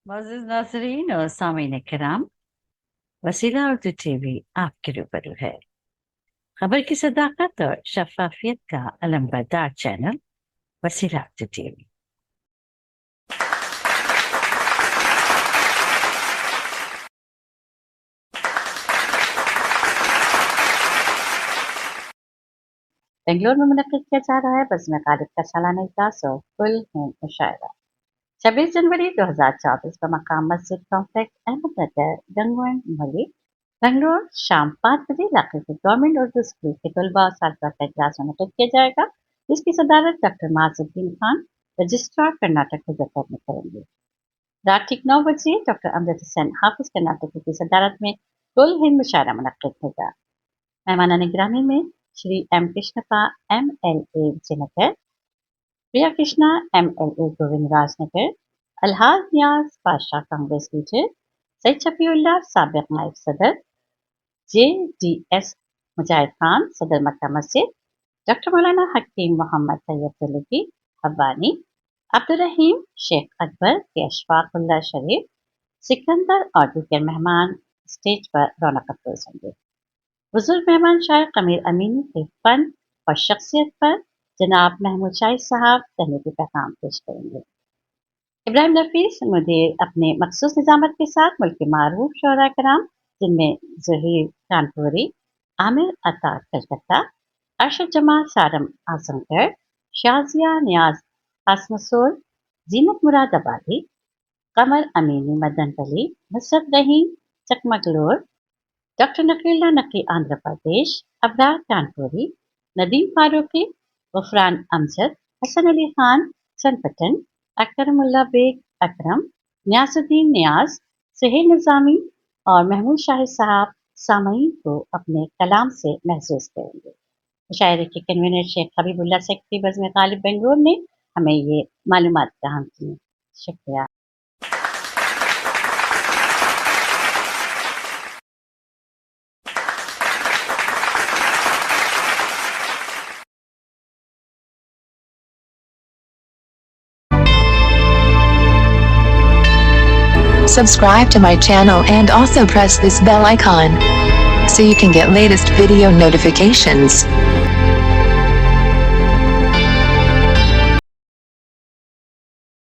मोअज़्ज़ज़ नाज़रीन और सामीन किराम, वसीला उर्दू टीवी आपके रूबरू है। खबर की सदाकत और शफाफियत का अलमबरदार चैनल वसीला उर्दू टीवी। बेंगलोर में मुनक्किद किया जा रहा है बज़्म ग़ालिब का सालाना इजलास और कुल हिंद मुशायरा 26 जनवरी 2024 बमकाम मस्जिद कॉम्प्लेक्स अहमदनगर गंगवन मलिक बेंगलोर शाम 5 बजे इलाके के गवर्नमेंट उर्दू स्कूल के तलबा और सालसा का इजलास मुनक्किद किया जाएगा, जिसकी सदारत डॉक्टर माजुद्दीन खान रजिस्ट्रार कर्नाटक मुजफ्फर में करेंगे। रात ठीक 9 बजे डॉक्टर अमजद हुसैन हाफिज कर्नाटक की सदारत में कुल हिंद मुशायरा मुनक्किद होगा। मेहमान निगरानी में श्री एम कृष्णप्पा MLA विजयनगर, प्रिया कृष्णा MLA गोविंद राजनगर, अलहाज नियाज बादशाह कांग्रेस लीडर, सईद शफीउल्लाह साबिक नायब सदर, JDS मुजाहिद खान सदर मक्का मस्जिद, डॉक्टर मौलाना हकीम मोहम्मद तैयब तलगी हब्बानी, अब्दुल रहीम शेख अकबर के अशफाकुल्लाह शरीफ, सिकंदर और दीगर मेहमान स्टेज पर रौनक अफरोज होंगे। बुजुर्ग मेहमान शायर कमीर अमीनी के फन और शख्सियत पर जनाब महमूद शाहिद साहब तहनीती पैगाम पेश करेंगे। इब्राहिम नफीस मुदीर अपने मखसूस निजामत के साथ मुल्क के मारूफ शोरा कराम जिनमें जहीर कानपुरी, आमिर अता कलकत्ता, अरशद जमा सारम आजमगढ़, शाजिया नियाज आसमसोल, जीनत मुरादाबादी, कमर अमीनी मदन वली, नुसरत रहीम चकमगलोर, डॉक्टर नकीला नकी आंध्र प्रदेश, अबरार कानपुरी, नदीम फारूकी, गफरान अमजद, हसन अली खान सनपटन, अकरमुल्ला बेग अकरम, न्यासुद्दीन नियाज, सुहेल निजामी और महमूद शाहिद साहब सामईन को अपने कलाम से महसूस करेंगे। मुशायरे के कन्वीनर शेख हबीबुल्लाह सेक्रेटरी बज़्म ग़ालिब बेंगलोर ने हमें ये मालूमात फराहम की। शुक्रिया। Subscribe to my channel and also press this bell icon so you can get latest video notifications.